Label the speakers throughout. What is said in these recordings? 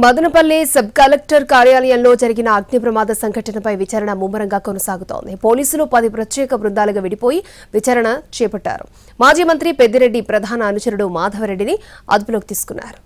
Speaker 1: Madanapalle sub collector కార్యాలయంలో జరిగిన అగ్ని ప్రమాద సంఘటనపై విచారణ ముమ్మరంగా కొనసాగుతోంది. పోలీసులు 10 ప్రత్యేక బృందాలుగా విడిపోయి విచారణ చేపట్టారు. మాజీ మంత్రి పెద్దిరెడ్డి ప్రధాన అనుచరుడు మాధవరెడ్డిని అదుపులోకి తీసుకున్నారు.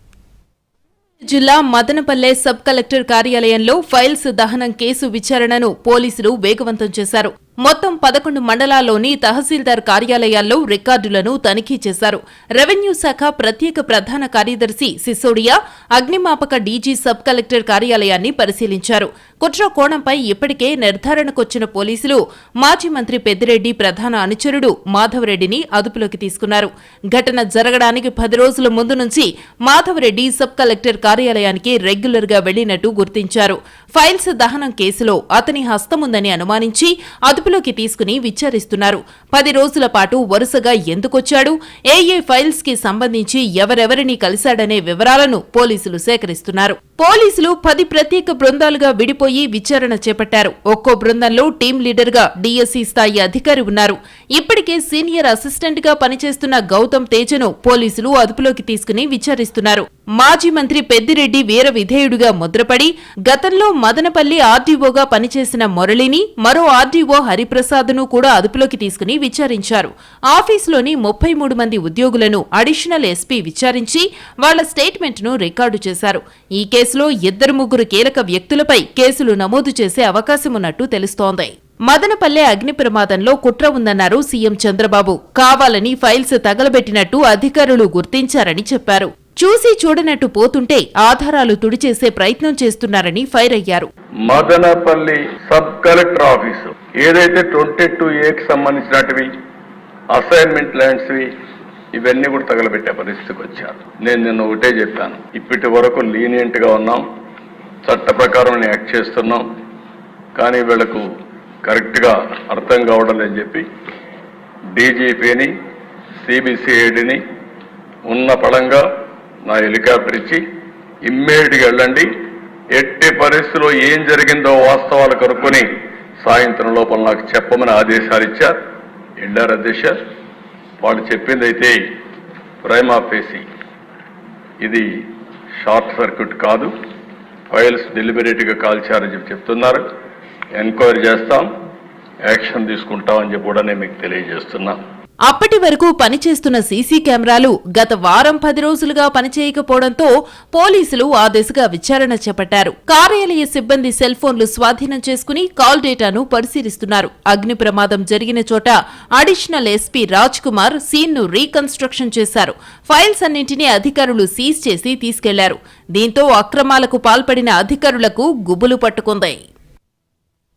Speaker 2: జిల్లా మదనపల్లె సబ్ కలెక్టర్ కార్యాలయంలో ఫైల్స్ దహనం కేసు విచారణను పోలీసులు వేగవంతం చేశారు. మొత్తం 11 మండలాల్లోని తహసీల్దార్ కార్యాలయాల్లో రికార్డులను తనిఖీ చేశారు. రెవెన్యూ శాఖ ప్రత్యేక ప్రధాన కార్యదర్శి సిసోడియా అగ్నిమాపక డీజీ సబ్ కలెక్టర్ కార్యాలయాన్ని పరిశీలించారు. కుట్ర కోణంపై ఇప్పటికే నిర్ధారణకొచ్చిన పోలీసులు మాజీ మంత్రి పెద్దిరెడ్డి ప్రధాన అనుచరుడు మాధవరెడ్డిని అదుపులోకి తీసుకున్నారు. ఘటన జరగడానికి 10 రోజుల ముందు నుంచి మాధవరెడ్డి సబ్ కలెక్టర్ కార్యాలయానికి రెగ్యులర్ గా వెళ్లినట్టు గుర్తించారు. ఫైల్స్ దహనం కేసులో అతని హస్తముందని అనుమానించి అదుపులోకి తీసుకుని విచారిస్తున్నారు. 10 రోజుల పాటు వరుసగా ఎందుకొచ్చాడు, ఏ ఫైల్స్ కి సంబంధించి ఎవరెవరిని కలిశాడనే వివరాలను పోలీసులు సేకరిస్తున్నారు. పోలీసులు 10 ప్రత్యేక బృందాలుగా విడిపోయి విచారణ చేపట్టారు. ఒక్కో బృందంలో టీం లీడర్ గా డీఎస్సీ స్థాయి అధికారి ఉన్నారు. ఇప్పటికే సీనియర్ అసిస్టెంట్ గా పనిచేస్తున్న గౌతమ్ తేజను పోలీసులు అదుపులోకి తీసుకుని విచారిస్తున్నారు. మాజీ మంత్రి పెద్దిరెడ్డి వీర విధేయుడిగా ముద్రపడి గతంలో మదనపల్లి ఆర్డీఓగా పనిచేసిన మురళిని, మరో ఆర్డీఓ హరిప్రసాద్ను కూడా అదుపులోకి తీసుకుని విచారించారు. ఆఫీసులోని 33 మంది ఉద్యోగులను అడిషనల్ ఎస్పీ విచారించి వాళ్ల స్టేట్మెంట్ను రికార్డు చేశారు. ఈ కేసులో 2-3 కీలక వ్యక్తులపై కేసులు నమోదు చేసే అవకాశమున్నట్టు తెలుస్తోంది. మదనపల్లె అగ్ని ప్రమాదంలో కుట్ర ఉందన్నారు సీఎం చంద్రబాబు. కావాలని ఫైల్స్ తగలబెట్టినట్టు అధికారులు గుర్తించారని చెప్పారు. చూసి చూడనట్టు పోతుంటే ఆధారాలు తుడిచేసే ప్రయత్నం చేస్తున్నారని ఫైర్ అయ్యారు.
Speaker 3: మదనపల్లి సబ్ కలెక్టర్ ఆఫీసు ఏదైతే 22A సంబంధించినటివి అసైన్మెంట్ ల్యాండ్స్ ఇవన్నీ కూడా తగలబెట్టే పరిస్థితికి వచ్చారు. నేను నిన్న ఒకటే చెప్పాను, ఇప్పటి వరకు లీనియంట్ గా ఉన్నాం, చట్ట ప్రకారం యాక్ట్ చేస్తున్నాం, కానీ వీళ్లకు కరెక్ట్ గా అర్థం కావడం లేదని చెప్పి డీజీపీని సిబిసిఐడిని ఉన్న పడంగా నా హెలికాప్టర్ ఇచ్చి ఇమ్మీడియట్గా వెళ్ళండి, ఎట్టి పరిస్థితుల్లో ఏం జరిగిందో వాస్తవాలు కనుక్కొని సాయంత్రం లోపల నాకు చెప్పమని ఆదేశాలు ఇచ్చారు. వెళ్ళారు అధ్యక్ష. వాళ్ళు చెప్పింది అయితే ప్రైమా ఫేసి ఇది షార్ట్ సర్క్యూట్ కాదు, ఫైల్స్ డెలిబరేట్గా కాల్చారని చెప్తున్నారు. ఎంక్వైరీ చేస్తాం, యాక్షన్ తీసుకుంటామని చెప్పి కూడా నేను మీకు తెలియజేస్తున్నా.
Speaker 2: అప్పటి వరకు పనిచేస్తున్న సీసీ కెమెరాలు గత వారం 10 రోజులుగా పనిచేయకపోవడంతో పోలీసులు ఆ దిశగా విచారణ చేపట్టారు. కార్యాలయ సిబ్బంది సెల్ ఫోన్లు స్వాధీనం చేసుకుని కాల్ డేటాను పరిశీలిస్తున్నారు. అగ్ని ప్రమాదం జరిగిన చోట additional SP Raj Kumar scene ను రీకన్స్ట్రక్షన్ చేశారు. ఫైల్స్ అన్నింటినీ అధికారులు సీజ్ చేసి తీసుకెళ్లారు. దీంతో అక్రమాలకు పాల్పడిన అధికారులకు గుబులు పట్టుకుంది.